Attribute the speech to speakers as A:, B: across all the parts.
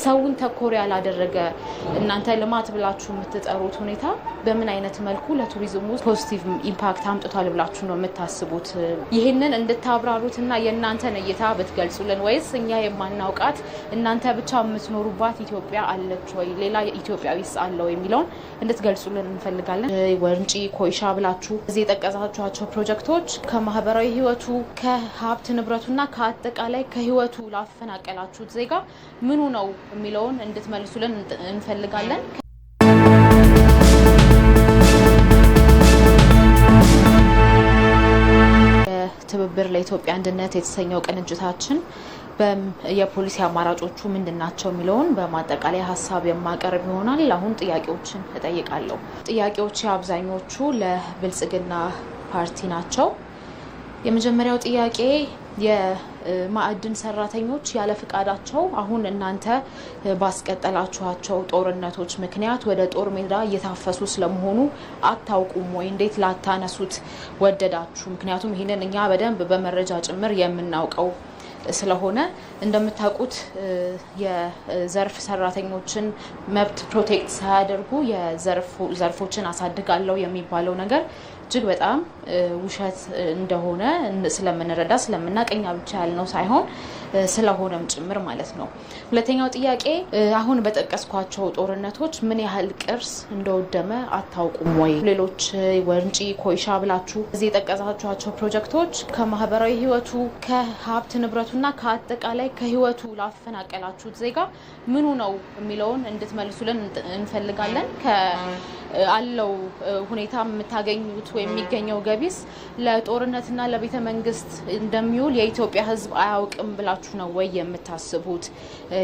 A: ሰውን ተኮር ያላደረገ እናንተ ልማት ብላችሁ የምትጠሩት ሁኔታ በምን አይነት መልኩ ለቱሪዝሙ ፖዚቲቭ ኢምፓክት አምጥቷል ብላችሁ ነው የምታስቡት? ይሄንን እንድታብራሩትና የእናንተን እይታ ብትገልጹልን፣ ወይስ እኛ የማናውቃት እናንተ ብቻ የምትኖሩባት ኢትዮጵያ አለች ወይ ሌላ ኢትዮጵያዊስ አለው የሚለውን እንድትገልጹልን እንፈልጋለን። ወንጪ ኮይሻ ብላችሁ እዚህ የጠቀሳችኋቸው ፕሮጀክቶች ከማህበራዊ ህይወቱ ከሀብት ንብረቱና ከአጠቃላይ ከህይወቱ ላፈናቀላችሁት ዜጋ ምኑ ነው የሚለውን እንድትመልሱልን እንፈልጋለን። ትብብር ለኢትዮጵያ አንድነት የተሰኘው ቅንጅታችን የፖሊሲ አማራጮቹ ምንድናቸው የሚለውን በማጠቃለያ ሀሳብ የማቀርብ ይሆናል። አሁን ጥያቄዎችን እጠይቃለሁ። ጥያቄዎች አብዛኞቹ ለብልጽግና ፓርቲ ናቸው። የመጀመሪያው ጥያቄ የማዕድን ሰራተኞች ያለ ፍቃዳቸው አሁን እናንተ ባስቀጠላችኋቸው ጦርነቶች ምክንያት ወደ ጦር ሜዳ እየታፈሱ ስለመሆኑ አታውቁም ወይ? እንዴት ላታነሱት ወደዳችሁ? ምክንያቱም ይህንን እኛ በደንብ በመረጃ ጭምር የምናውቀው ስለሆነ እንደምታውቁት የዘርፍ ሰራተኞችን መብት ፕሮቴክት ሳያደርጉ የዘርፎችን አሳድጋለሁ የሚባለው ነገር እጅግ በጣም ውሸት እንደሆነ ስለምንረዳ ስለምናቀኛ ብቻ ያልነው ሳይሆን ስለሆነም ጭምር ማለት ነው። ሁለተኛው ጥያቄ አሁን በጠቀስኳቸው ጦርነቶች ምን ያህል ቅርስ እንደወደመ አታውቁም ወይ? ሌሎች ወንጪ ኮይሻ ብላችሁ እዚህ የጠቀሳችኋቸው ፕሮጀክቶች ከማህበራዊ ህይወቱ ከሀብት ንብረቱና ከአጠቃላይ ከህይወቱ ላፈናቀላችሁት ዜጋ ምኑ ነው የሚለውን እንድትመልሱልን እንፈልጋለን። አለው ሁኔታ የምታገኙት ወይ የሚገኘው ገቢስ ለጦርነትና ለቤተ መንግስት እንደሚውል የኢትዮጵያ ህዝብ አያውቅም ብላችሁ ነው ወይ የምታስቡት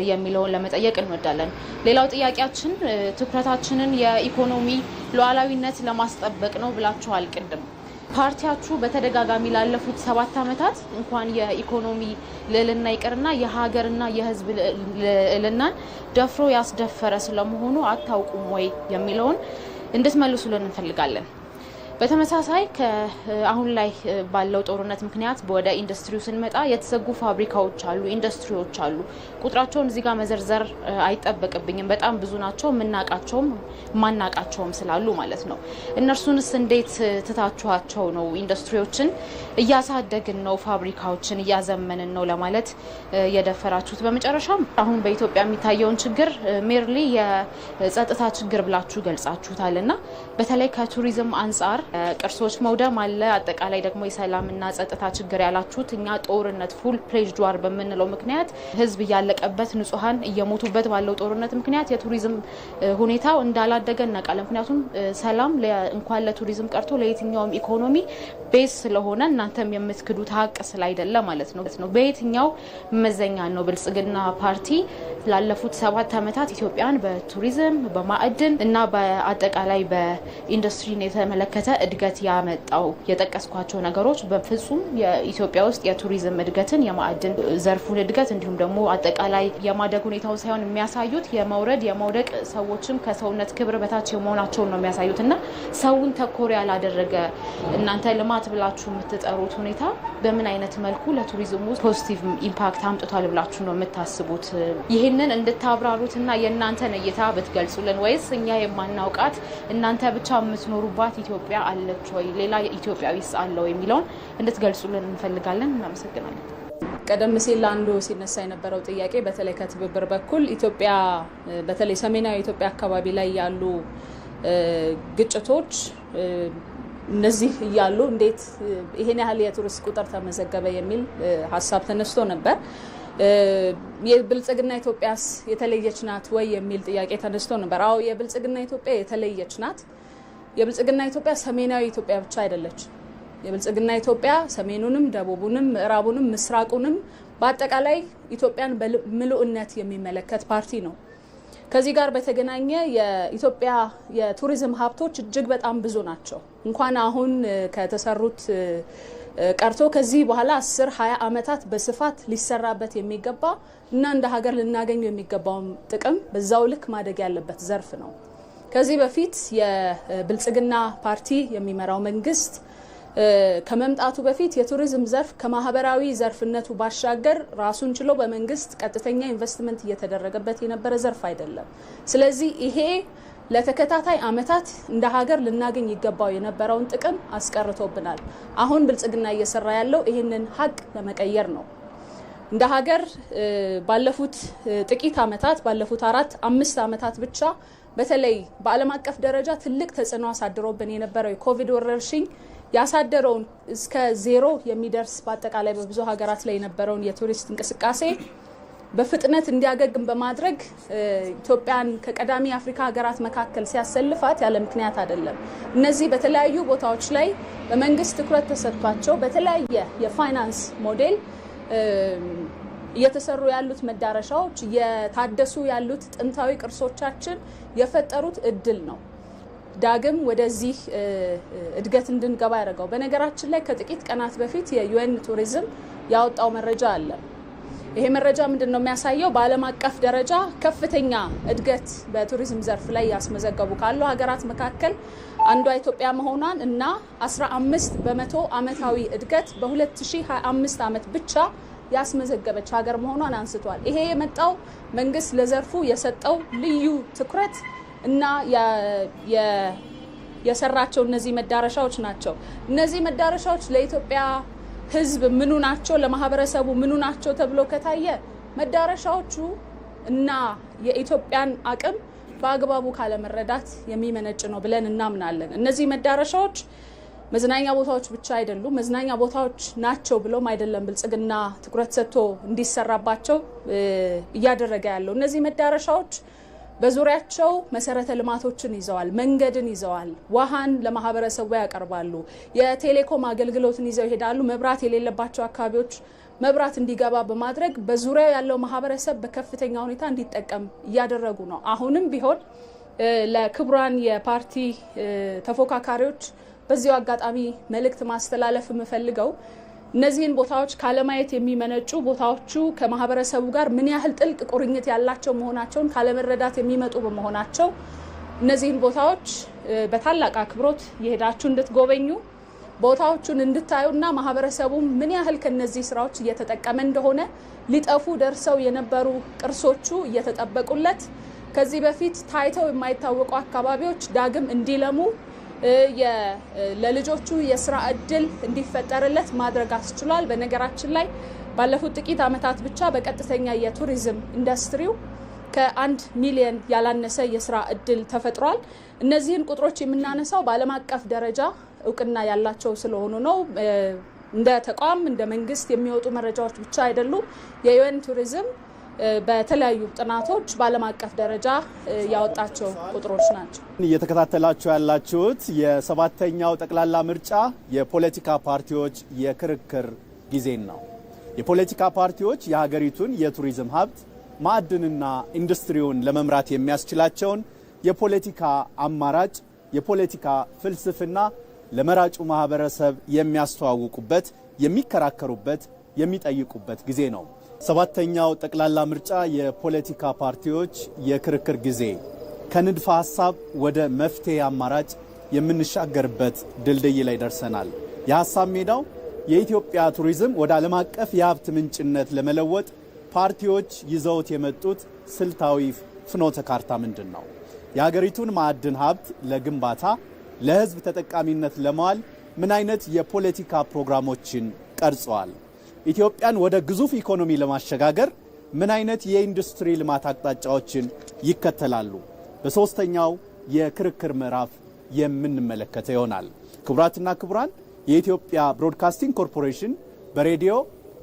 A: የሚለውን ለመጠየቅ እንወዳለን። ሌላው ጥያቄያችን ትኩረታችንን የኢኮኖሚ ሉዓላዊነት ለማስጠበቅ ነው ብላችኋል ቅድም። ፓርቲያችሁ በተደጋጋሚ ላለፉት 7 ዓመታት እንኳን የኢኮኖሚ ልዕልና ይቅርና የሀገርና የህዝብ ልዕልናን ደፍሮ ያስደፈረ ስለመሆኑ አታውቁም ወይ የሚለውን እንድትመልሱልን እንፈልጋለን። በተመሳሳይ አሁን ላይ ባለው ጦርነት ምክንያት ወደ ኢንዱስትሪው ስንመጣ የተዘጉ ፋብሪካዎች አሉ፣ ኢንዱስትሪዎች አሉ። ቁጥራቸውን እዚህ ጋር መዘርዘር አይጠበቅብኝም። በጣም ብዙ ናቸው፣ የምናውቃቸውም ማናውቃቸውም ስላሉ ማለት ነው። እነርሱንስ እንዴት ትታችኋቸው ነው ኢንዱስትሪዎችን እያሳደግን ነው ፋብሪካዎችን እያዘመንን ነው ለማለት የደፈራችሁት? በመጨረሻም አሁን በኢትዮጵያ የሚታየውን ችግር ሜርሊ የጸጥታ ችግር ብላችሁ ገልጻችሁታልና በተለይ ከቱሪዝም አንጻር ቅርሶች መውደም አለ፣ አጠቃላይ ደግሞ የሰላምና ጸጥታ ችግር ያላችሁት እኛ ጦርነት ፉል ፕሌጅድ ዋር በምንለው ምክንያት ህዝብ እያለቀበት ንጹሃን እየሞቱበት ባለው ጦርነት ምክንያት የቱሪዝም ሁኔታው እንዳላደገ እናውቃለን። ምክንያቱም ሰላም እንኳን ለቱሪዝም ቀርቶ ለየትኛውም ኢኮኖሚ ቤዝ ስለሆነ እናንተም የምትክዱት ሀቅ ስላይደለ ማለት ነው። በየትኛው መመዘኛ ነው ብልጽግና ፓርቲ ላለፉት 7 ዓመታት ኢትዮጵያን በቱሪዝም በማዕድን እና በአጠቃላይ በኢንዱስትሪን የተመለከተ እድገት ያመጣው? የጠቀስኳቸው ነገሮች በፍጹም የኢትዮጵያ ውስጥ የቱሪዝም እድገትን የማዕድን ዘርፉን እድገት እንዲሁም ደግሞ አጠቃላይ የማደግ ሁኔታውን ሳይሆን የሚያሳዩት የመውደቅ ሰዎችም ከሰውነት ክብር በታች የመሆናቸውን ነው የሚያሳዩት እና ሰውን ተኮር ያላደረገ እናንተ ልማት ብላችሁ የምትጠሩት ሁኔታ በምን አይነት መልኩ ለቱሪዝሙ ፖዚቲቭ ኢምፓክት አምጥቷል ብላችሁ ነው የምታስቡት? ይህንን እንድታብራሩትና የእናንተን እይታ ብትገልጹልን፣ ወይስ እኛ የማናውቃት እናንተ ብቻ የምትኖሩባት ኢትዮጵያ አለች ወይ ሌላ ኢትዮጵያዊስ አለው የሚለውን እንድትገልጹልን እንፈልጋለን። እናመሰግናለን።
B: ቀደም ሲል አንዱ ሲነሳ የነበረው ጥያቄ በተለይ ከትብብር በኩል ኢትዮጵያ በተለይ ሰሜናዊ ኢትዮጵያ አካባቢ ላይ ያሉ ግጭቶች እነዚህ እያሉ እንዴት ይሄን ያህል የቱሪስት ቁጥር ተመዘገበ የሚል ሀሳብ ተነስቶ ነበር። የብልጽግና ኢትዮጵያስ የተለየች ናት ወይ የሚል ጥያቄ ተነስቶ ነበር። አዎ የብልጽግና ኢትዮጵያ የተለየች ናት። የብልጽግና ኢትዮጵያ ሰሜናዊ ኢትዮጵያ ብቻ አይደለች። የብልጽግና ኢትዮጵያ ሰሜኑንም ደቡቡንም ምዕራቡንም ምስራቁንም በአጠቃላይ ኢትዮጵያን በምሉእነት የሚመለከት ፓርቲ ነው። ከዚህ ጋር በተገናኘ የኢትዮጵያ የቱሪዝም ሀብቶች እጅግ በጣም ብዙ ናቸው። እንኳን አሁን ከተሰሩት ቀርቶ ከዚህ በኋላ 10-20 ዓመታት በስፋት ሊሰራበት የሚገባ እና እንደ ሀገር ልናገኘው የሚገባው ጥቅም በዛው ልክ ማደግ ያለበት ዘርፍ ነው። ከዚህ በፊት የብልጽግና ፓርቲ የሚመራው መንግስት ከመምጣቱ በፊት የቱሪዝም ዘርፍ ከማህበራዊ ዘርፍነቱ ባሻገር ራሱን ችሎ በመንግስት ቀጥተኛ ኢንቨስትመንት እየተደረገበት የነበረ ዘርፍ አይደለም። ስለዚህ ይሄ ለተከታታይ አመታት እንደ ሀገር ልናገኝ ይገባው የነበረውን ጥቅም አስቀርቶብናል። አሁን ብልጽግና እየሰራ ያለው ይህንን ሀቅ ለመቀየር ነው። እንደ ሀገር ባለፉት ጥቂት አመታት ባለፉት 4-5 አመታት ብቻ በተለይ በዓለም አቀፍ ደረጃ ትልቅ ተጽዕኖ አሳድሮብን የነበረው የኮቪድ ወረርሽኝ ያሳደረውን እስከ 0 የሚደርስ በአጠቃላይ በብዙ ሀገራት ላይ የነበረውን የቱሪስት እንቅስቃሴ በፍጥነት እንዲያገግም በማድረግ ኢትዮጵያን ከቀዳሚ አፍሪካ ሀገራት መካከል ሲያሰልፋት ያለ ምክንያት አይደለም። እነዚህ በተለያዩ ቦታዎች ላይ በመንግስት ትኩረት ተሰጥቷቸው በተለያየ የፋይናንስ ሞዴል እየተሰሩ ያሉት መዳረሻዎች እየታደሱ ያሉት ጥንታዊ ቅርሶቻችን የፈጠሩት እድል ነው ዳግም ወደዚህ እድገት እንድንገባ ያደረገው። በነገራችን ላይ ከጥቂት ቀናት በፊት የዩኤን ቱሪዝም ያወጣው መረጃ አለ። ይሄ መረጃ ምንድነው የሚያሳየው? በዓለም አቀፍ ደረጃ ከፍተኛ እድገት በቱሪዝም ዘርፍ ላይ ያስመዘገቡ ካሉ ሀገራት መካከል አንዷ ኢትዮጵያ መሆኗን እና 15% ዓመታዊ እድገት በ2025 ዓመት ብቻ ያስመዘገበች ሀገር መሆኗን አንስቷል። ይሄ የመጣው መንግስት ለዘርፉ የሰጠው ልዩ ትኩረት እና የሰራቸው እነዚህ መዳረሻዎች ናቸው። እነዚህ መዳረሻዎች ለኢትዮጵያ ህዝብ ምኑ ናቸው፣ ለማህበረሰቡ ምኑ ናቸው ተብሎ ከታየ መዳረሻዎቹ እና የኢትዮጵያን አቅም በአግባቡ ካለመረዳት የሚመነጭ ነው ብለን እናምናለን። እነዚህ መዳረሻዎች መዝናኛ ቦታዎች ብቻ አይደሉም። መዝናኛ ቦታዎች ናቸው ብሎም አይደለም ብልጽግና ትኩረት ሰጥቶ እንዲሰራባቸው እያደረገ ያለው። እነዚህ መዳረሻዎች በዙሪያቸው መሰረተ ልማቶችን ይዘዋል፣ መንገድን ይዘዋል፣ ውሃን ለማህበረሰቡ ያቀርባሉ፣ የቴሌኮም አገልግሎትን ይዘው ይሄዳሉ። መብራት የሌለባቸው አካባቢዎች መብራት እንዲገባ በማድረግ በዙሪያው ያለው ማህበረሰብ በከፍተኛ ሁኔታ እንዲጠቀም እያደረጉ ነው። አሁንም ቢሆን ለክቡራን የፓርቲ ተፎካካሪዎች በዚሁ አጋጣሚ መልእክት ማስተላለፍ የምፈልገው እነዚህን ቦታዎች ካለማየት የሚመነጩ ቦታዎቹ ከማህበረሰቡ ጋር ምን ያህል ጥልቅ ቁርኝት ያላቸው መሆናቸውን ካለመረዳት የሚመጡ በመሆናቸው እነዚህን ቦታዎች በታላቅ አክብሮት የሄዳችሁ እንድትጎበኙ ቦታዎቹን እንድታዩና ማህበረሰቡ ምን ያህል ከነዚህ ስራዎች እየተጠቀመ እንደሆነ ሊጠፉ ደርሰው የነበሩ ቅርሶቹ እየተጠበቁለት ከዚህ በፊት ታይተው የማይታወቁ አካባቢዎች ዳግም እንዲለሙ ለልጆቹ የስራ እድል እንዲፈጠርለት ማድረግ አስችሏል። በነገራችን ላይ ባለፉት ጥቂት አመታት ብቻ በቀጥተኛ የቱሪዝም ኢንዱስትሪው ከ1 ሚሊዮን ያላነሰ የስራ እድል ተፈጥሯል። እነዚህን ቁጥሮች የምናነሳው በዓለም አቀፍ ደረጃ እውቅና ያላቸው ስለሆኑ ነው። እንደ ተቋም እንደ መንግስት የሚወጡ መረጃዎች ብቻ አይደሉም። የዩኤን ቱሪዝም በተለያዩ ጥናቶች በዓለም አቀፍ ደረጃ ያወጣቸው ቁጥሮች ናቸው።
C: እየተከታተላችሁ ያላችሁት የ7ኛው ጠቅላላ ምርጫ የፖለቲካ ፓርቲዎች የክርክር ጊዜን ነው። የፖለቲካ ፓርቲዎች የሀገሪቱን የቱሪዝም ሀብት ማዕድንና ኢንዱስትሪውን ለመምራት የሚያስችላቸውን የፖለቲካ አማራጭ፣ የፖለቲካ ፍልስፍና ለመራጩ ማህበረሰብ የሚያስተዋውቁበት፣ የሚከራከሩበት፣ የሚጠይቁበት ጊዜ ነው። 7ኛው ጠቅላላ ምርጫ የፖለቲካ ፓርቲዎች የክርክር ጊዜ ከንድፈ ሐሳብ ወደ መፍትሄ አማራጭ የምንሻገርበት ድልድይ ላይ ደርሰናል። የሐሳብ ሜዳው የኢትዮጵያ ቱሪዝም ወደ ዓለም አቀፍ የሀብት ምንጭነት ለመለወጥ ፓርቲዎች ይዘውት የመጡት ስልታዊ ፍኖተ ካርታ ምንድን ነው? የሀገሪቱን ማዕድን ሀብት ለግንባታ ለህዝብ ተጠቃሚነት ለማዋል ምን አይነት የፖለቲካ ፕሮግራሞችን ቀርጸዋል? ኢትዮጵያን ወደ ግዙፍ ኢኮኖሚ ለማሸጋገር ምን አይነት የኢንዱስትሪ ልማት አቅጣጫዎችን ይከተላሉ? በሶስተኛው የክርክር ምዕራፍ የምንመለከተው ይሆናል። ክቡራትና ክቡራን፣ የኢትዮጵያ ብሮድካስቲንግ ኮርፖሬሽን በሬዲዮ፣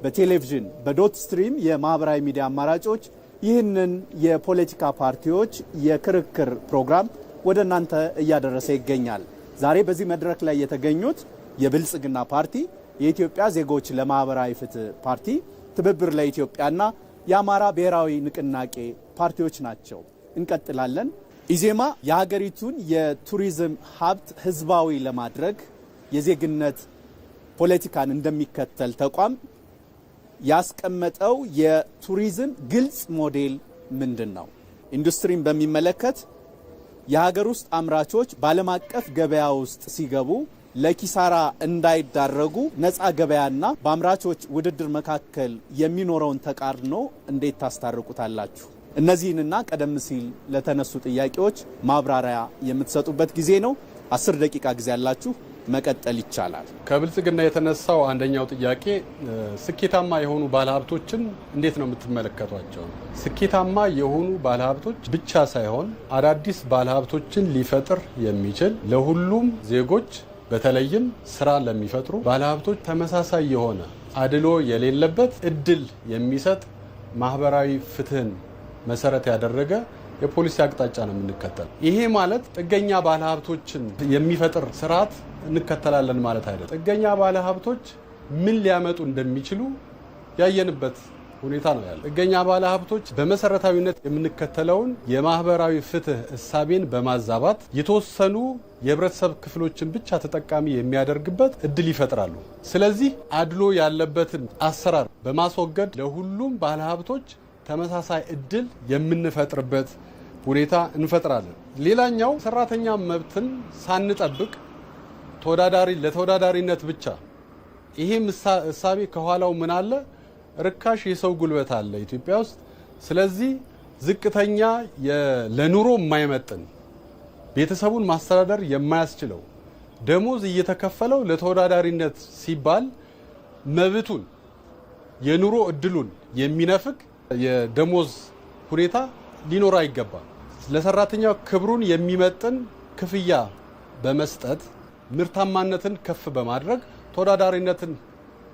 C: በቴሌቪዥን፣ በዶት ስትሪም የማህበራዊ ሚዲያ አማራጮች ይህንን የፖለቲካ ፓርቲዎች የክርክር ፕሮግራም ወደ እናንተ እያደረሰ ይገኛል። ዛሬ በዚህ መድረክ ላይ የተገኙት የብልጽግና ፓርቲ፣ የኢትዮጵያ ዜጎች ለማህበራዊ ፍትህ ፓርቲ፣ ትብብር ለኢትዮጵያና የአማራ ብሔራዊ ንቅናቄ ፓርቲዎች ናቸው። እንቀጥላለን። ኢዜማ የሀገሪቱን የቱሪዝም ሀብት ህዝባዊ ለማድረግ የዜግነት ፖለቲካን እንደሚከተል ተቋም ያስቀመጠው የቱሪዝም ግልጽ ሞዴል ምንድን ነው? ኢንዱስትሪን በሚመለከት የሀገር ውስጥ አምራቾች በዓለም አቀፍ ገበያ ውስጥ ሲገቡ ለኪሳራ እንዳይዳረጉ ነፃ ገበያና በአምራቾች ውድድር መካከል የሚኖረውን ተቃርኖ እንዴት ታስታርቁታላችሁ? እነዚህንና ቀደም ሲል ለተነሱ ጥያቄዎች ማብራሪያ የምትሰጡበት ጊዜ ነው። 10 ደቂቃ ጊዜ ያላችሁ፣ መቀጠል ይቻላል።
D: ከብልጽግና የተነሳው አንደኛው ጥያቄ ስኬታማ የሆኑ ባለሀብቶችን እንዴት ነው የምትመለከቷቸው? ስኬታማ የሆኑ ባለሀብቶች ብቻ ሳይሆን አዳዲስ ባለሀብቶችን ሊፈጥር የሚችል ለሁሉም ዜጎች በተለይም ስራ ለሚፈጥሩ ባለሀብቶች ተመሳሳይ የሆነ አድሎ የሌለበት እድል የሚሰጥ ማህበራዊ ፍትህን መሰረት ያደረገ የፖሊሲ አቅጣጫ ነው የምንከተል። ይሄ ማለት ጥገኛ ባለሀብቶችን የሚፈጥር ስርዓት እንከተላለን ማለት አይደለም። ጥገኛ ባለሀብቶች ምን ሊያመጡ እንደሚችሉ ያየንበት ሁኔታ ነው ያለው። ጥገኛ ባለሀብቶች በመሰረታዊነት የምንከተለውን የማህበራዊ ፍትህ እሳቤን በማዛባት የተወሰኑ የህብረተሰብ ክፍሎችን ብቻ ተጠቃሚ የሚያደርግበት እድል ይፈጥራሉ። ስለዚህ አድሎ ያለበትን አሰራር በማስወገድ ለሁሉም ባለሀብቶች ተመሳሳይ እድል የምንፈጥርበት ሁኔታ እንፈጥራለን። ሌላኛው ሰራተኛ መብትን ሳንጠብቅ ለተወዳዳሪነት ብቻ ይሄ እሳቤ ከኋላው ምን አለ? ርካሽ የሰው ጉልበት አለ ኢትዮጵያ ውስጥ። ስለዚህ ዝቅተኛ ለኑሮ የማይመጥን ቤተሰቡን ማስተዳደር የማያስችለው ደሞዝ እየተከፈለው ለተወዳዳሪነት ሲባል መብቱን የኑሮ እድሉን የሚነፍግ የደሞዝ ሁኔታ ሊኖር አይገባም። ለሰራተኛው ክብሩን የሚመጥን ክፍያ በመስጠት ምርታማነትን ከፍ በማድረግ ተወዳዳሪነትን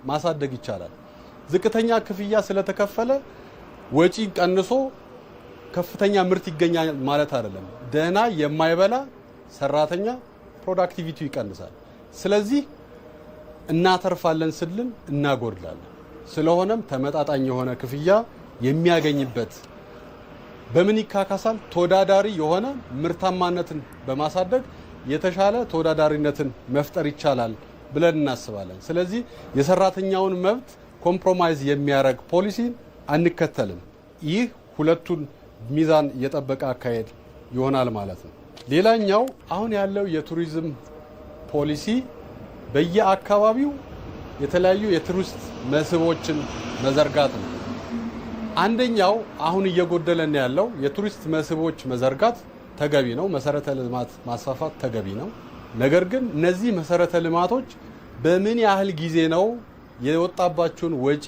D: ማሳደግ ይቻላል። ዝቅተኛ ክፍያ ስለተከፈለ ወጪ ቀንሶ ከፍተኛ ምርት ይገኛል ማለት አይደለም። ደህና የማይበላ ሰራተኛ ፕሮዳክቲቪቲው ይቀንሳል። ስለዚህ እናተርፋለን ስልን እናጎድላለን። ስለሆነም ተመጣጣኝ የሆነ ክፍያ የሚያገኝበት በምን ይካካሳል? ተወዳዳሪ የሆነ ምርታማነትን በማሳደግ የተሻለ ተወዳዳሪነትን መፍጠር ይቻላል ብለን እናስባለን። ስለዚህ የሰራተኛውን መብት ኮምፕሮማይዝ የሚያደርግ ፖሊሲ አንከተልም። ይህ ሁለቱን ሚዛን የጠበቀ አካሄድ ይሆናል ማለት ነው። ሌላኛው አሁን ያለው የቱሪዝም ፖሊሲ በየአካባቢው የተለያዩ የቱሪስት መስህቦችን መዘርጋት ነው። አንደኛው አሁን እየጎደለን ያለው የቱሪስት መስህቦች መዘርጋት ተገቢ ነው። መሰረተ ልማት ማስፋፋት ተገቢ ነው። ነገር ግን እነዚህ መሰረተ ልማቶች በምን ያህል ጊዜ ነው የወጣባቸውን ወጪ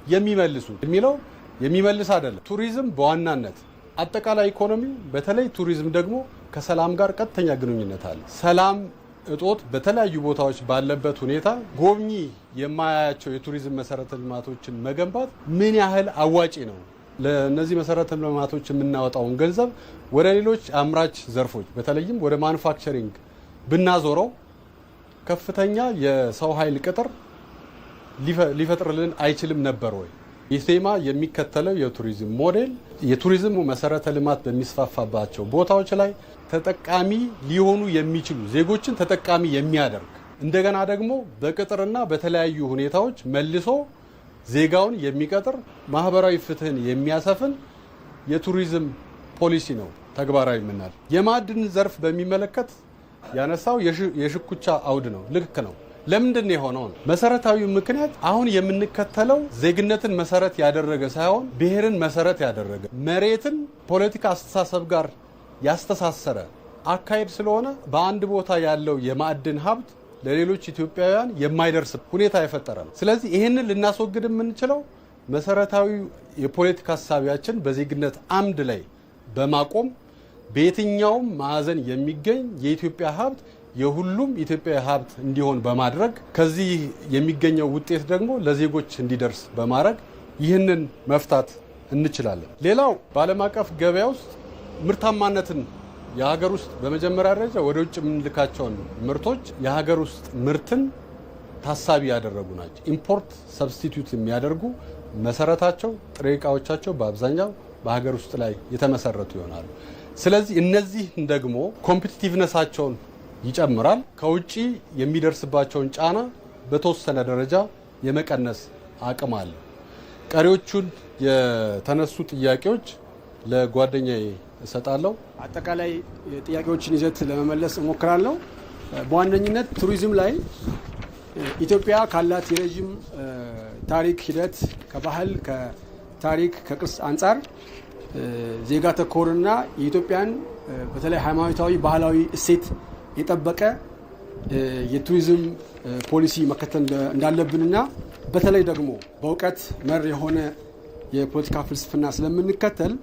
D: የሚመልሱ የሚለው የሚመልስ አይደለም። ቱሪዝም በዋናነት አጠቃላይ ኢኮኖሚ፣ በተለይ ቱሪዝም ደግሞ ከሰላም ጋር ቀጥተኛ ግንኙነት አለ። ሰላም እጦት በተለያዩ ቦታዎች ባለበት ሁኔታ ጎብኚ የማያያቸው የቱሪዝም መሰረተ ልማቶችን መገንባት ምን ያህል አዋጪ ነው? ለነዚህ መሰረተ ልማቶች የምናወጣውን ገንዘብ ወደ ሌሎች አምራች ዘርፎች በተለይም ወደ ማኑፋክቸሪንግ ብናዞረው ከፍተኛ የሰው ኃይል ቅጥር ሊፈጥርልን አይችልም ነበር ወይ? ኢዜማ የሚከተለው የቱሪዝም ሞዴል የቱሪዝም መሰረተ ልማት በሚስፋፋባቸው ቦታዎች ላይ ተጠቃሚ ሊሆኑ የሚችሉ ዜጎችን ተጠቃሚ የሚያደርግ እንደገና ደግሞ በቅጥርና በተለያዩ ሁኔታዎች መልሶ ዜጋውን የሚቀጥር ማህበራዊ ፍትህን የሚያሰፍን የቱሪዝም ፖሊሲ ነው ተግባራዊ ምናል። የማዕድን ዘርፍ በሚመለከት ያነሳው የሽኩቻ አውድ ነው። ልክ ነው። ለምንድን ነው የሆነው? መሰረታዊ ምክንያት አሁን የምንከተለው ዜግነትን መሰረት ያደረገ ሳይሆን ብሔርን መሰረት ያደረገ መሬትን ፖለቲካ አስተሳሰብ ጋር ያስተሳሰረ አካሄድ ስለሆነ በአንድ ቦታ ያለው የማዕድን ሀብት ለሌሎች ኢትዮጵያውያን የማይደርስ ሁኔታ የፈጠረ ነው። ስለዚህ ይህንን ልናስወግድ የምንችለው መሰረታዊ የፖለቲካ ሀሳቢያችን በዜግነት አምድ ላይ በማቆም በየትኛውም ማዕዘን የሚገኝ የኢትዮጵያ ሀብት የሁሉም ኢትዮጵያዊ ሀብት እንዲሆን በማድረግ ከዚህ የሚገኘው ውጤት ደግሞ ለዜጎች እንዲደርስ በማድረግ ይህንን መፍታት እንችላለን። ሌላው በዓለም አቀፍ ገበያ ውስጥ ምርታማነትን የሀገር ውስጥ በመጀመሪያ ደረጃ ወደ ውጭ የምንልካቸውን ምርቶች የሀገር ውስጥ ምርትን ታሳቢ ያደረጉ ናቸው። ኢምፖርት ሰብስቲቱት የሚያደርጉ መሰረታቸው ጥሬ ዕቃዎቻቸው በአብዛኛው በሀገር ውስጥ ላይ የተመሰረቱ ይሆናሉ። ስለዚህ እነዚህ ደግሞ ኮምፒቲቲቭነሳቸውን ይጨምራል። ከውጪ የሚደርስባቸውን ጫና በተወሰነ ደረጃ የመቀነስ አቅም አለ። ቀሪዎቹን የተነሱ ጥያቄዎች ለጓደኛዬ እሰጣለሁ።
E: አጠቃላይ ጥያቄዎችን ይዘት ለመመለስ እሞክራለሁ። በዋነኝነት ቱሪዝም ላይ ኢትዮጵያ ካላት የረጅም ታሪክ ሂደት ከባህል ከታሪክ ከቅርስ አንጻር ዜጋ ተኮርና የኢትዮጵያን በተለይ ሃይማኖታዊ ባህላዊ እሴት የጠበቀ የቱሪዝም ፖሊሲ መከተል እንዳለብንና በተለይ ደግሞ በእውቀት መር የሆነ የፖለቲካ ፍልስፍና ስለምንከተል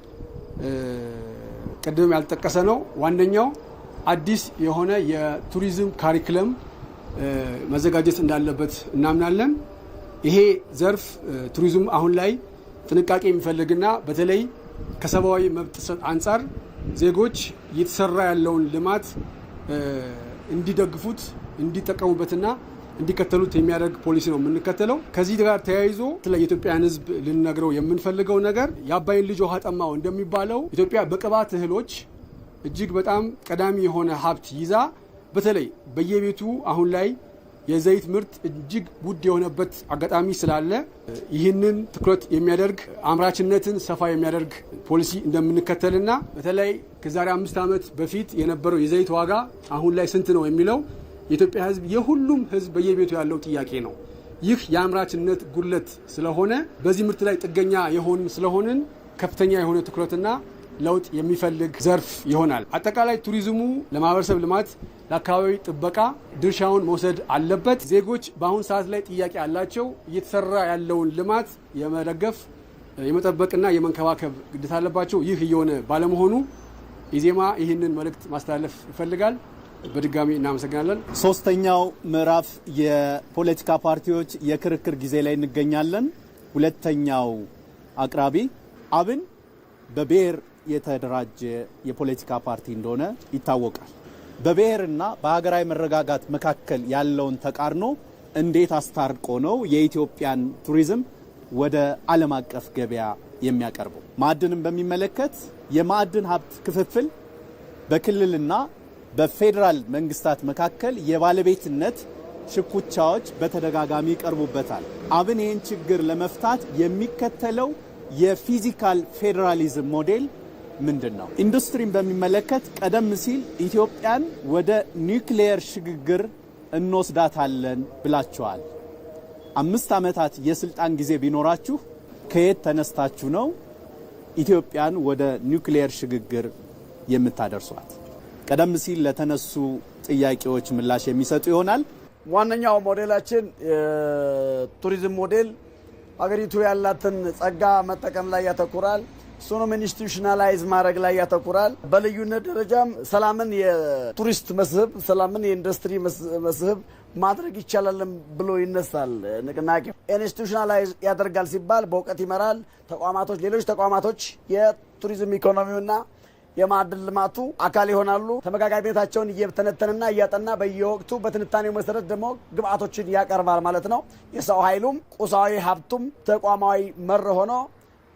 E: ቅድም ያልተጠቀሰ ነው። ዋነኛው አዲስ የሆነ የቱሪዝም ካሪኩለም መዘጋጀት እንዳለበት እናምናለን። ይሄ ዘርፍ ቱሪዝም አሁን ላይ ጥንቃቄ የሚፈልግና በተለይ ከሰብአዊ መብት አንጻር ዜጎች እየተሰራ ያለውን ልማት እንዲደግፉት እንዲጠቀሙበትና እንዲከተሉት የሚያደርግ ፖሊሲ ነው የምንከተለው። ከዚህ ጋር ተያይዞ ለኢትዮጵያን ሕዝብ ልንነግረው የምንፈልገው ነገር የአባይን ልጅ ውሃ ጠማው እንደሚባለው ኢትዮጵያ በቅባት እህሎች እጅግ በጣም ቀዳሚ የሆነ ሀብት ይዛ በተለይ በየቤቱ አሁን ላይ የዘይት ምርት እጅግ ውድ የሆነበት አጋጣሚ ስላለ ይህንን ትኩረት የሚያደርግ አምራችነትን ሰፋ የሚያደርግ ፖሊሲ እንደምንከተልና በተለይ ከዛሬ 5 ዓመት በፊት የነበረው የዘይት ዋጋ አሁን ላይ ስንት ነው የሚለው የኢትዮጵያ ሕዝብ የሁሉም ሕዝብ በየቤቱ ያለው ጥያቄ ነው። ይህ የአምራችነት ጉድለት ስለሆነ በዚህ ምርት ላይ ጥገኛ የሆንን ስለሆንን ከፍተኛ የሆነ ትኩረትና ለውጥ የሚፈልግ ዘርፍ ይሆናል። አጠቃላይ ቱሪዝሙ ለማህበረሰብ ልማት፣ ለአካባቢ ጥበቃ ድርሻውን መውሰድ አለበት። ዜጎች በአሁን ሰዓት ላይ ጥያቄ አላቸው። እየተሰራ ያለውን ልማት የመደገፍ የመጠበቅና የመንከባከብ ግዴታ አለባቸው። ይህ እየሆነ ባለመሆኑ ኢዜማ ይህንን መልእክት ማስተላለፍ ይፈልጋል። በድጋሚ እናመሰግናለን።
C: ሶስተኛው ምዕራፍ የፖለቲካ ፓርቲዎች የክርክር ጊዜ ላይ እንገኛለን። ሁለተኛው አቅራቢ አብን በብሔር የተደራጀ የፖለቲካ ፓርቲ እንደሆነ ይታወቃል። በብሔርና በሀገራዊ መረጋጋት መካከል ያለውን ተቃርኖ እንዴት አስታርቆ ነው የኢትዮጵያን ቱሪዝም ወደ ዓለም አቀፍ ገበያ የሚያቀርበው? ማዕድንን በሚመለከት የማዕድን ሀብት ክፍፍል በክልልና በፌዴራል መንግስታት መካከል የባለቤትነት ሽኩቻዎች በተደጋጋሚ ይቀርቡበታል። አብን ይህን ችግር ለመፍታት የሚከተለው የፊዚካል ፌዴራሊዝም ሞዴል ምንድን ነው? ኢንዱስትሪን በሚመለከት ቀደም ሲል ኢትዮጵያን ወደ ኒውክሊየር ሽግግር እንወስዳታለን ብላችኋል። 5 ዓመታት የስልጣን ጊዜ ቢኖራችሁ ከየት ተነስታችሁ ነው ኢትዮጵያን ወደ ኒውክሊየር ሽግግር የምታደርሷት? ቀደም ሲል ለተነሱ ጥያቄዎች ምላሽ የሚሰጡ ይሆናል።
F: ዋነኛው ሞዴላችን የቱሪዝም ሞዴል ሀገሪቱ ያላትን ጸጋ መጠቀም ላይ ያተኩራል። እሱንም ኢንስቲቱሽናላይዝ ማድረግ ላይ ያተኩራል። በልዩነት ደረጃም ሰላምን የቱሪስት መስህብ፣ ሰላምን የኢንዱስትሪ መስህብ ማድረግ ይቻላል ብሎ ይነሳል ንቅናቄ። ኢንስቲቱሽናላይዝ ያደርጋል ሲባል በእውቀት ይመራል። ተቋማቶች፣ ሌሎች ተቋማቶች የቱሪዝም ኢኮኖሚውና የማዕድን ልማቱ አካል ይሆናሉ። ተመጋጋቢነታቸውን እየተነተነና እያጠና በየወቅቱ በትንታኔው መሰረት ደግሞ ግብአቶችን ያቀርባል ማለት ነው። የሰው ኃይሉም ቁሳዊ ሀብቱም ተቋማዊ መር ሆኖ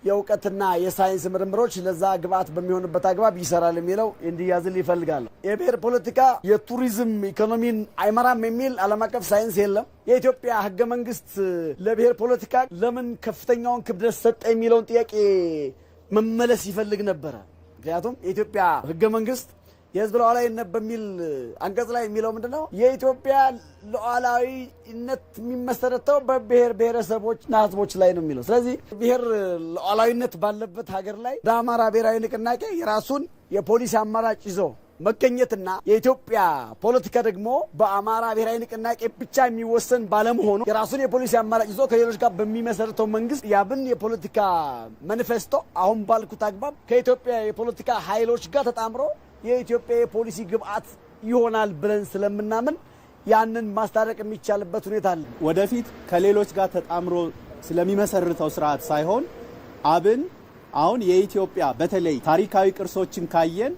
F: የእውቀትና የሳይንስ ምርምሮች ለዛ ግብአት በሚሆንበት አግባብ ይሰራል የሚለው እንዲያዝል ይፈልጋል። የብሔር ፖለቲካ የቱሪዝም ኢኮኖሚን አይመራም የሚል ዓለም አቀፍ ሳይንስ የለም። የኢትዮጵያ ሕገ መንግስት ለብሔር ፖለቲካ ለምን ከፍተኛውን ክብደት ሰጠ የሚለውን ጥያቄ መመለስ ይፈልግ ነበረ። ምክንያቱም የኢትዮጵያ ሕገ መንግስት የህዝብ ሉዓላዊነት በሚል አንቀጽ ላይ የሚለው ምንድነው? የኢትዮጵያ ሉዓላዊነት የሚመሰረተው በብሔር ብሔረሰቦችና ህዝቦች ላይ ነው የሚለው። ስለዚህ ብሔር ሉዓላዊነት ባለበት ሀገር ላይ በአማራ ብሔራዊ ንቅናቄ የራሱን የፖሊሲ አማራጭ ይዞ መገኘትና የኢትዮጵያ ፖለቲካ ደግሞ በአማራ ብሔራዊ ንቅናቄ ብቻ የሚወሰን ባለመሆኑ የራሱን የፖሊሲ አማራጭ ይዞ ከሌሎች ጋር በሚመሰርተው መንግስት ያብን የፖለቲካ ማኒፌስቶ አሁን ባልኩት አግባብ ከኢትዮጵያ የፖለቲካ ኃይሎች ጋር ተጣምሮ የኢትዮጵያ የፖሊሲ ግብአት ይሆናል ብለን ስለምናምን ያንን ማስታረቅ የሚቻልበት ሁኔታ አለ።
C: ወደፊት ከሌሎች ጋር ተጣምሮ ስለሚመሰርተው ስርዓት ሳይሆን አብን አሁን የኢትዮጵያ በተለይ ታሪካዊ ቅርሶችን ካየን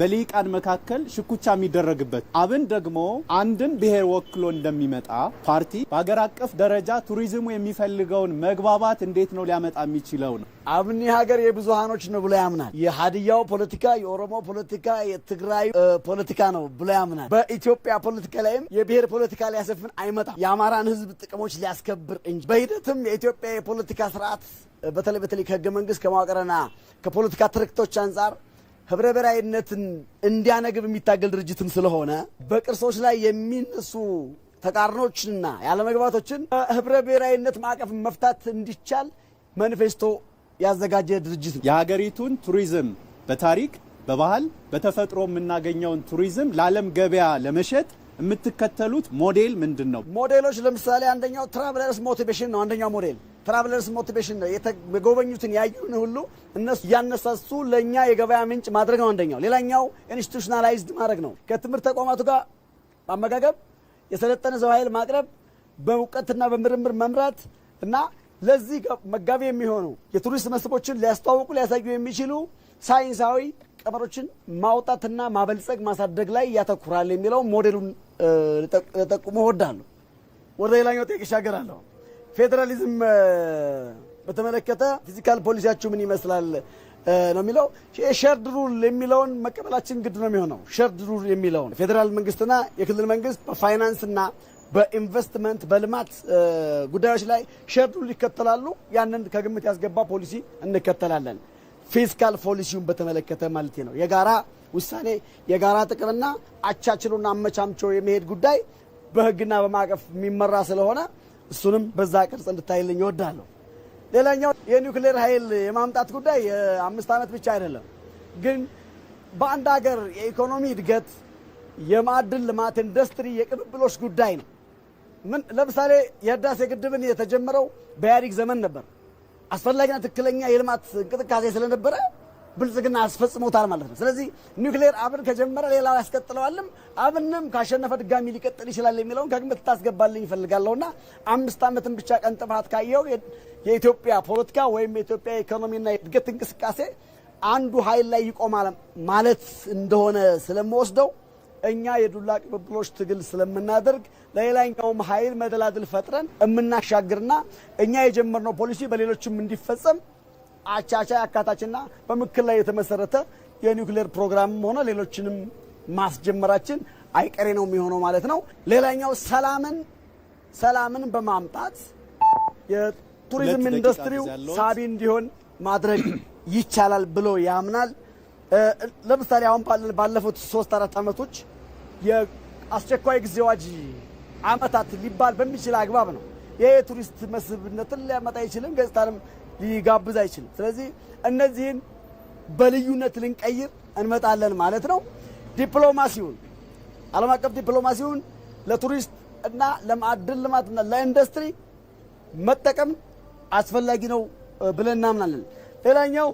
C: በሊቃን መካከል ሽኩቻ የሚደረግበት አብን ደግሞ አንድን ብሔር ወክሎ እንደሚመጣ ፓርቲ በአገር አቀፍ ደረጃ ቱሪዝሙ የሚፈልገውን መግባባት እንዴት ነው ሊያመጣ የሚችለው ነው።
F: አብን ሀገር የብዙሃኖች ነው ብሎ ያምናል። የሀዲያው ፖለቲካ፣ የኦሮሞ ፖለቲካ፣ የትግራይ ፖለቲካ ነው ብሎ ያምናል። በኢትዮጵያ ፖለቲካ ላይም የብሔር ፖለቲካ ሊያሰፍን አይመጣም፣ የአማራን ህዝብ ጥቅሞች ሊያስከብር እንጂ። በሂደትም የኢትዮጵያ የፖለቲካ ስርዓት በተለይ ከህገ መንግስት ከመዋቅርና ከፖለቲካ ትርክቶች አንጻር ህብረ ብሔራዊነትን እንዲያነግብ የሚታገል ድርጅትም ስለሆነ በቅርሶች ላይ የሚነሱ ተቃርኖችንና ያለመግባቶችን ህብረ ብሔራዊነት ማዕቀፍ መፍታት እንዲቻል ማኒፌስቶ ያዘጋጀ ድርጅት ነው።
C: የሀገሪቱን ቱሪዝም በታሪክ በባህል በተፈጥሮ የምናገኘውን ቱሪዝም ለዓለም ገበያ ለመሸጥ የምትከተሉት ሞዴል ምንድን ነው?
F: ሞዴሎች ለምሳሌ አንደኛው ትራቨለርስ ሞቲቬሽን ነው። አንደኛው ሞዴል ትራቨለርስ ሞቲቬሽን ነው። የጎበኙትን ያዩን ሁሉ እነሱ ያነሳሱ ለኛ የገበያ ምንጭ ማድረግ ነው አንደኛው። ሌላኛው ኢንስቲቱሽናላይዝድ ማድረግ ነው። ከትምህርት ተቋማቱ ጋር ማመጋገብ፣ የሰለጠነ ሰው ኃይል ማቅረብ፣ በእውቀትና በምርምር መምራት እና ለዚህ መጋቢ የሚሆኑ የቱሪስት መስህቦችን ሊያስተዋውቁ ሊያሳዩ የሚችሉ ሳይንሳዊ ቀመሮችን ማውጣትና ማበልጸግ ማሳደግ ላይ ያተኩራል የሚለው ሞዴሉን ተጠቁሞ ወዳለሁ። ወደ ሌላኛው ጥያቄ እሻገራለሁ። ፌዴራሊዝም በተመለከተ ፊዚካል ፖሊሲያችሁ ምን ይመስላል ነው የሚለው። ሼርድ ሩል የሚለውን መቀበላችን ግድ ነው የሚሆነው። ሼርድ ሩል የሚለውን ፌዴራል መንግስትና የክልል መንግስት በፋይናንስና በኢንቨስትመንት በልማት ጉዳዮች ላይ ሼርድ ሩል ይከተላሉ። ያንን ከግምት ያስገባ ፖሊሲ እንከተላለን። ፊስካል ፖሊሲውን በተመለከተ ማለት ነው። የጋራ ውሳኔ የጋራ ጥቅምና አቻችሎና አመቻምቾ የመሄድ ጉዳይ በህግና በማዕቀፍ የሚመራ ስለሆነ እሱንም በዛ ቅርጽ እንድታይልኝ እወዳለሁ። ሌላኛው የኒውክሌር ኃይል የማምጣት ጉዳይ የ5 ዓመት ብቻ አይደለም፣ ግን በአንድ ሀገር የኢኮኖሚ እድገት፣ የማዕድን ልማት፣ ኢንዱስትሪ የቅብብሎች ጉዳይ ነው። ለምሳሌ የህዳሴ ግድብን የተጀመረው በኢህአዴግ ዘመን ነበር። አስፈላጊና ትክክለኛ የልማት እንቅስቃሴ ስለነበረ ብልጽግና አስፈጽሞታል ማለት ነው። ስለዚህ ኒውክሌር አብን ከጀመረ ሌላው ያስቀጥለዋልም፣ አብንም ካሸነፈ ድጋሚ ሊቀጥል ይችላል የሚለውን ከግምት ታስገባልኝ ይፈልጋለሁና 5 ዓመትን ብቻ ቀን ጥፋት ካየው የኢትዮጵያ ፖለቲካ ወይም የኢትዮጵያ ኢኮኖሚና የእድገት እንቅስቃሴ አንዱ ኃይል ላይ ይቆማል ማለት እንደሆነ ስለምወስደው እኛ የዱላ ቅብብሎች ትግል ስለምናደርግ ለሌላኛውም ኃይል መደላድል ፈጥረን የምናሻግርና እኛ የጀመርነው ፖሊሲ በሌሎችም እንዲፈጸም አቻቻ አካታችና በምክር ላይ የተመሰረተ የኒውክሌር ፕሮግራምም ሆነ ሌሎችንም ማስጀመራችን አይቀሬ ነው የሚሆነው ማለት ነው። ሌላኛው ሰላምን በማምጣት የቱሪዝም ኢንዱስትሪው ሳቢ እንዲሆን ማድረግ ይቻላል ብሎ ያምናል። ለምሳሌ አሁን ባለፉት 3-4 ዓመቶች የአስቸኳይ ጊዜ አዋጅ ዓመታት ሊባል በሚችል አግባብ ነው። ይሄ የቱሪስት መስህብነትን ሊያመጣ አይችልም፣ ገጽታንም ሊጋብዝ አይችልም። ስለዚህ እነዚህን በልዩነት ልንቀይር እንመጣለን ማለት ነው። ዲፕሎማሲውን ዓለም አቀፍ ዲፕሎማሲውን ለቱሪስት እና ለማዕድን ልማትና ለኢንዱስትሪ መጠቀም አስፈላጊ ነው ብለን እናምናለን። ሌላኛው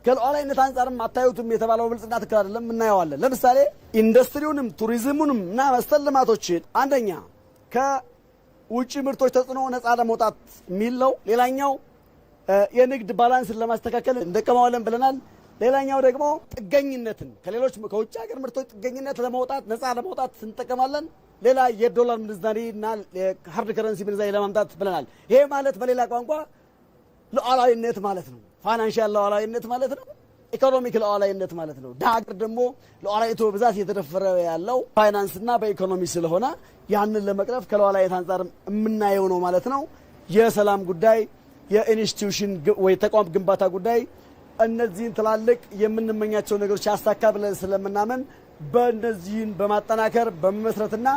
F: ከሉዓላዊነት አንጻርም አታዩትም የተባለው ብልጽግና ትክክል አይደለም፣ እናየዋለን። ለምሳሌ ኢንዱስትሪውንም ቱሪዝሙንም እና መሰል ልማቶችን አንደኛ ከውጭ ምርቶች ተጽዕኖ ነፃ ለመውጣት የሚል ነው። ሌላኛው የንግድ ባላንስን ለማስተካከል እንደቀማዋለን ብለናል። ሌላኛው ደግሞ ጥገኝነትን ከሌሎች ከውጭ ሀገር ምርቶች ጥገኝነት ለመውጣት ነፃ ለመውጣት እንጠቀማለን። ሌላ የዶላር ምንዛሬና ሃርድ ከረንሲ ምንዛሬ ለማምጣት ብለናል። ይሄ ማለት በሌላ ቋንቋ ሉዓላዊነት ማለት ነው። ፋይናንሻል ሉዓላዊነት ማለት ነው። ኢኮኖሚክ ሉዓላዊነት ማለት ነው። ሀገር ደግሞ ሉዓላዊነቱ በብዛት እየተደፈረ ያለው ፋይናንስና በኢኮኖሚ ስለሆነ ያንን ለመቅረፍ ከሉዓላዊነት አንጻር የምናየው ነው ማለት ነው። የሰላም ጉዳይ፣ የኢንስቲትዩሽን ወይ ተቋም ግንባታ ጉዳይ እነዚህን ትላልቅ የምንመኛቸው ነገሮች ያሳካ ብለን ስለምናምን በእነዚህን በማጠናከር በመመስረትና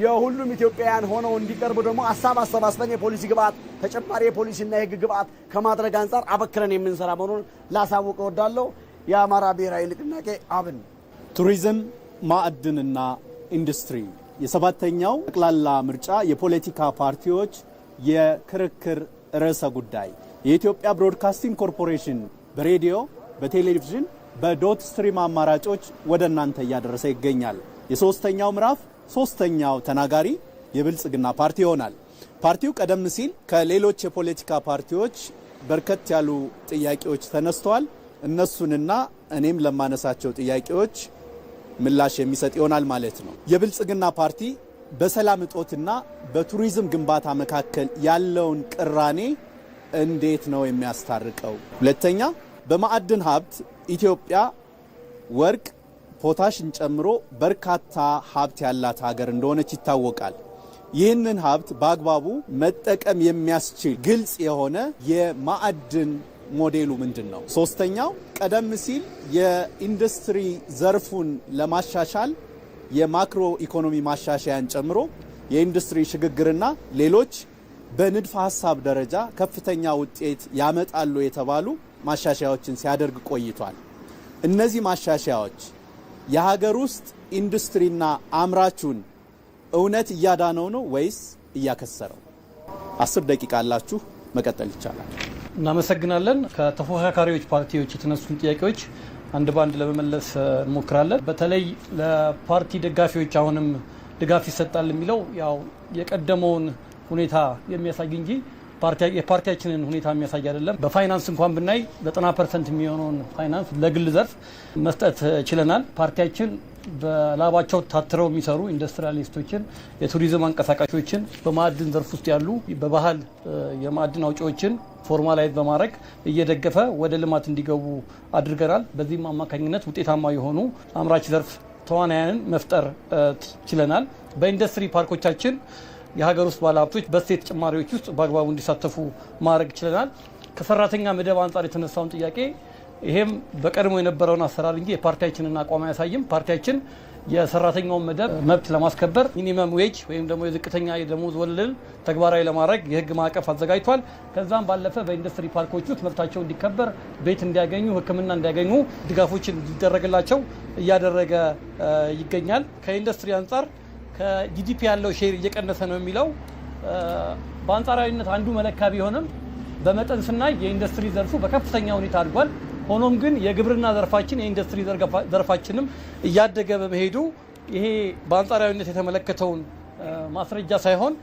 F: የሁሉም ኢትዮጵያውያን ሆነው እንዲቀርቡ ደግሞ ሀሳብ አሰባስበን የፖሊሲ ግብአት ተጨማሪ የፖሊሲና የህግ ግብአት ከማድረግ አንጻር አበክረን የምንሰራ መሆኑን ላሳውቅ እወዳለሁ። የአማራ ብሔራዊ ንቅናቄ አብን።
C: ቱሪዝም፣ ማዕድንና ኢንዱስትሪ የሰባተኛው ጠቅላላ ምርጫ የፖለቲካ ፓርቲዎች የክርክር ርዕሰ ጉዳይ የኢትዮጵያ ብሮድካስቲንግ ኮርፖሬሽን በሬዲዮ፣ በቴሌቪዥን፣ በዶት ስትሪም አማራጮች ወደ እናንተ እያደረሰ ይገኛል። የሶስተኛው ምዕራፍ ሶስተኛው ተናጋሪ የብልጽግና ፓርቲ ይሆናል። ፓርቲው ቀደም ሲል ከሌሎች የፖለቲካ ፓርቲዎች በርከት ያሉ ጥያቄዎች ተነስተዋል። እነሱንና እኔም ለማነሳቸው ጥያቄዎች ምላሽ የሚሰጥ ይሆናል ማለት ነው። የብልጽግና ፓርቲ በሰላም እጦትና በቱሪዝም ግንባታ መካከል ያለውን ቅራኔ እንዴት ነው የሚያስታርቀው? ሁለተኛ፣ በማዕድን ሀብት ኢትዮጵያ ወርቅ፣ ፖታሽን ጨምሮ በርካታ ሀብት ያላት ሀገር እንደሆነች ይታወቃል። ይህንን ሀብት በአግባቡ መጠቀም የሚያስችል ግልጽ የሆነ የማዕድን ሞዴሉ ምንድነው? ሶስተኛው ቀደም ሲል የኢንዱስትሪ ዘርፉን ለማሻሻል የማክሮ ኢኮኖሚ ማሻሻያን ጨምሮ የኢንዱስትሪ ሽግግርና ሌሎች በንድፈ ሐሳብ ደረጃ ከፍተኛ ውጤት ያመጣሉ የተባሉ ማሻሻያዎችን ሲያደርግ ቆይቷል። እነዚህ ማሻሻያዎች የሀገር ውስጥ ኢንዱስትሪና አምራቹን እውነት እያዳነው ነው ወይስ እያከሰረው? 10 ደቂቃ አላችሁ፣ መቀጠል ይቻላል።
G: እናመሰግናለን። ከተፎካካሪዎች ፓርቲዎች የተነሱን ጥያቄዎች አንድ ባንድ ለመመለስ እንሞክራለን። በተለይ ለፓርቲ ደጋፊዎች አሁንም ድጋፍ ይሰጣል የሚለው ያው የቀደመውን ሁኔታ የሚያሳይ እንጂ የፓርቲያችንን ሁኔታ የሚያሳይ አይደለም። በፋይናንስ እንኳን ብናይ 90% የሚሆነውን ፋይናንስ ለግል ዘርፍ መስጠት ችለናል። ፓርቲያችን በላባቸው ታትረው የሚሰሩ ኢንዱስትሪያሊስቶችን፣ የቱሪዝም አንቀሳቃሾችን፣ በማዕድን ዘርፍ ውስጥ ያሉ በባህል የማዕድን አውጪዎችን ፎርማላይዝ በማድረግ እየደገፈ ወደ ልማት እንዲገቡ አድርገናል። በዚህም አማካኝነት ውጤታማ የሆኑ አምራች ዘርፍ ተዋናያንን መፍጠር ችለናል። በኢንዱስትሪ ፓርኮቻችን የሀገር ውስጥ ባለሀብቶች በስቴት ጭማሪዎች ውስጥ በአግባቡ እንዲሳተፉ ማድረግ ችለናል። ከሰራተኛ መደብ አንጻር የተነሳውን ጥያቄ ይሄም በቀድሞ የነበረውን አሰራር እንጂ የፓርቲያችንን አቋም አያሳይም። ፓርቲያችን የሰራተኛውን መደብ መብት ለማስከበር ሚኒመም ዌጅ ወይም ደግሞ የዝቅተኛ የደሞዝ ወለል ተግባራዊ ለማድረግ የህግ ማዕቀፍ አዘጋጅቷል። ከዛም ባለፈ በኢንዱስትሪ ፓርኮች ውስጥ መብታቸው እንዲከበር፣ ቤት እንዲያገኙ፣ ሕክምና እንዲያገኙ ድጋፎችን እንዲደረግላቸው እያደረገ ይገኛል። ከኢንዱስትሪ አንጻር ከጂዲፒ ያለው ሼር እየቀነሰ ነው የሚለው በአንጻራዊነት አንዱ መለካ ቢሆንም በመጠን ስናይ የኢንዱስትሪ ዘርፉ በከፍተኛ ሁኔታ አድጓል። ሆኖም ግን የግብርና ዘርፋችን የኢንዱስትሪ ዘርፋችንም እያደገ በመሄዱ ይሄ በአንጻራዊነት የተመለከተውን ማስረጃ ሳይሆን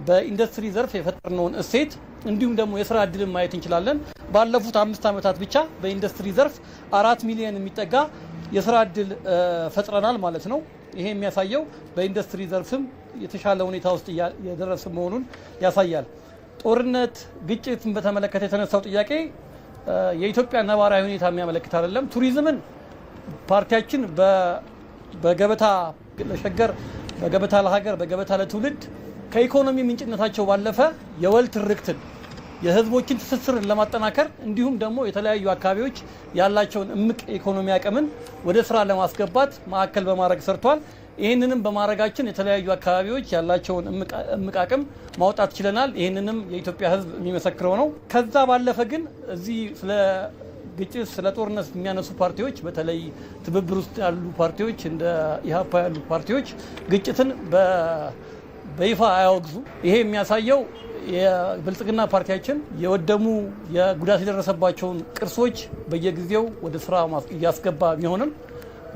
G: በኢንዱስትሪ ዘርፍ የፈጠርነውን እሴት እንዲሁም ደግሞ የስራ እድልን ማየት እንችላለን። ባለፉት 5 ዓመታት ብቻ በኢንዱስትሪ ዘርፍ 4 ሚሊዮን የሚጠጋ የስራ እድል ፈጥረናል ማለት ነው። ይሄ የሚያሳየው በኢንዱስትሪ ዘርፍም የተሻለ ሁኔታ ውስጥ የደረሰ መሆኑን ያሳያል። ጦርነት፣ ግጭትን በተመለከተ የተነሳው ጥያቄ የኢትዮጵያ ነባራዊ ሁኔታ የሚያመለክት አይደለም። ቱሪዝምን ፓርቲያችን በገበታ ለሸገር፣ በገበታ ለሀገር፣ በገበታ ለትውልድ ከኢኮኖሚ ምንጭነታቸው ባለፈ የወል ትርክትን የህዝቦችን ትስስርን ለማጠናከር እንዲሁም ደግሞ የተለያዩ አካባቢዎች ያላቸውን እምቅ ኢኮኖሚ አቅምን ወደ ስራ ለማስገባት ማዕከል በማድረግ ሰርቷል። ይህንንም በማድረጋችን የተለያዩ አካባቢዎች ያላቸውን እምቅ አቅም ማውጣት ችለናል። ይህንንም የኢትዮጵያ ህዝብ የሚመሰክረው ነው። ከዛ ባለፈ ግን እዚህ ስለ ግጭት፣ ስለ ጦርነት የሚያነሱ ፓርቲዎች በተለይ ትብብር ውስጥ ያሉ ፓርቲዎች እንደ ኢህአፓ ያሉ ፓርቲዎች ግጭትን በይፋ አያወግዙ። ይሄ የሚያሳየው የብልጽግና ፓርቲያችን የወደሙ የጉዳት የደረሰባቸውን ቅርሶች በየጊዜው ወደ ስራ እያስገባ ቢሆንም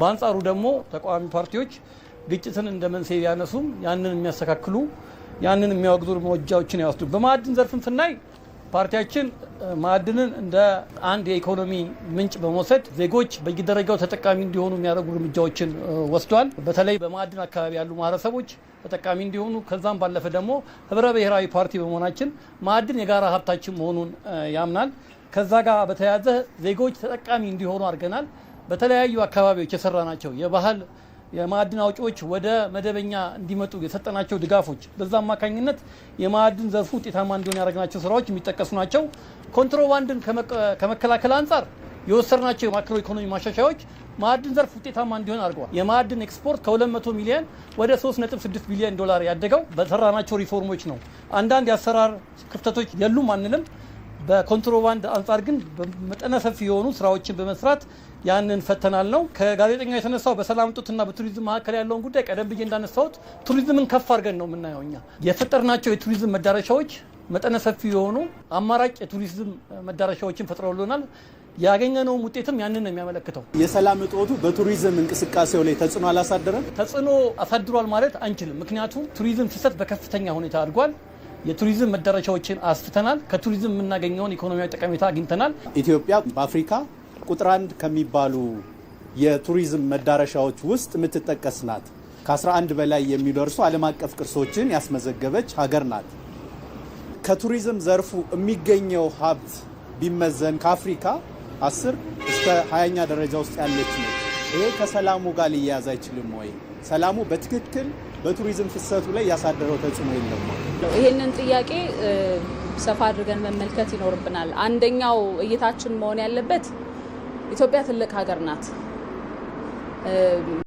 G: በአንጻሩ ደግሞ ተቃዋሚ ፓርቲዎች ግጭትን እንደ መንስኤ ያነሱም ያንን የሚያስተካክሉ ያንን የሚያወግዙ እርምጃዎችን ያወስዱ። በማዕድን ዘርፍም ስናይ ፓርቲያችን ማዕድንን እንደ አንድ የኢኮኖሚ ምንጭ በመውሰድ ዜጎች በየደረጃው ተጠቃሚ እንዲሆኑ የሚያደርጉ እርምጃዎችን ወስዷል። በተለይ በማዕድን አካባቢ ያሉ ማህበረሰቦች ተጠቃሚ እንዲሆኑ፣ ከዛም ባለፈ ደግሞ ህብረ ብሔራዊ ፓርቲ በመሆናችን ማዕድን የጋራ ሀብታችን መሆኑን ያምናል። ከዛ ጋር በተያያዘ ዜጎች ተጠቃሚ እንዲሆኑ አድርገናል። በተለያዩ አካባቢዎች የሰራ ናቸው የባህል የማዕድን አውጪዎች ወደ መደበኛ እንዲመጡ የሰጠናቸው ድጋፎች፣ በዛ አማካኝነት የማዕድን ዘርፉ ውጤታማ እንዲሆን ያደረግናቸው ስራዎች የሚጠቀሱ ናቸው። ኮንትሮባንድን ከመከላከል አንጻር የወሰድናቸው የማክሮ ኢኮኖሚ ማሻሻያዎች ማዕድን ዘርፍ ውጤታማ እንዲሆን አድርገዋል። የማዕድን ኤክስፖርት ከ200 ሚሊዮን ወደ 3.6 ቢሊዮን ዶላር ያደገው በሰራናቸው ሪፎርሞች ነው። አንዳንድ የአሰራር ክፍተቶች የሉም አንልም። በኮንትሮባንድ አንጻር ግን በመጠነ ሰፊ የሆኑ ስራዎችን በመስራት ያንን ፈተናል ነው። ከጋዜጠኛው የተነሳው በሰላም እጦትና በቱሪዝም መካከል ያለውን ጉዳይ ቀደም ብዬ እንዳነሳሁት ቱሪዝምን ከፍ አድርገን ነው የምናየው። እኛ የፈጠርናቸው የቱሪዝም መዳረሻዎች መጠነ ሰፊ የሆኑ አማራጭ የቱሪዝም መዳረሻዎችን ፈጥረውልናል። ያገኘነውም ውጤትም ያንን ነው የሚያመለክተው።
C: የሰላም እጦቱ በቱሪዝም እንቅስቃሴው ላይ ተጽዕኖ አላሳደረም?
G: ተጽዕኖ አሳድሯል ማለት አንችልም። ምክንያቱም ቱሪዝም ፍሰት በከፍተኛ ሁኔታ አድጓል። የቱሪዝም መዳረሻዎችን አስፍተናል። ከቱሪዝም የምናገኘውን ኢኮኖሚያዊ ጠቀሜታ አግኝተናል።
C: ኢትዮጵያ በአፍሪካ ቁጥር 1 ከሚባሉ የቱሪዝም መዳረሻዎች ውስጥ የምትጠቀስ ናት። ከ11 በላይ የሚደርሱ ዓለም አቀፍ ቅርሶችን ያስመዘገበች ሀገር ናት። ከቱሪዝም ዘርፉ የሚገኘው ሀብት ቢመዘን ከአፍሪካ 10 እስከ 20ኛ ደረጃ ውስጥ ያለች ነው። ይሄ ከሰላሙ ጋር ሊያያዝ አይችልም ወይ? ሰላሙ በትክክል በቱሪዝም ፍሰቱ ላይ ያሳደረው ተጽዕኖ የለም?
B: ይህንን ጥያቄ ሰፋ አድርገን መመልከት ይኖርብናል። አንደኛው እይታችን መሆን ያለበት ኢትዮጵያ ትልቅ ሀገር ናት።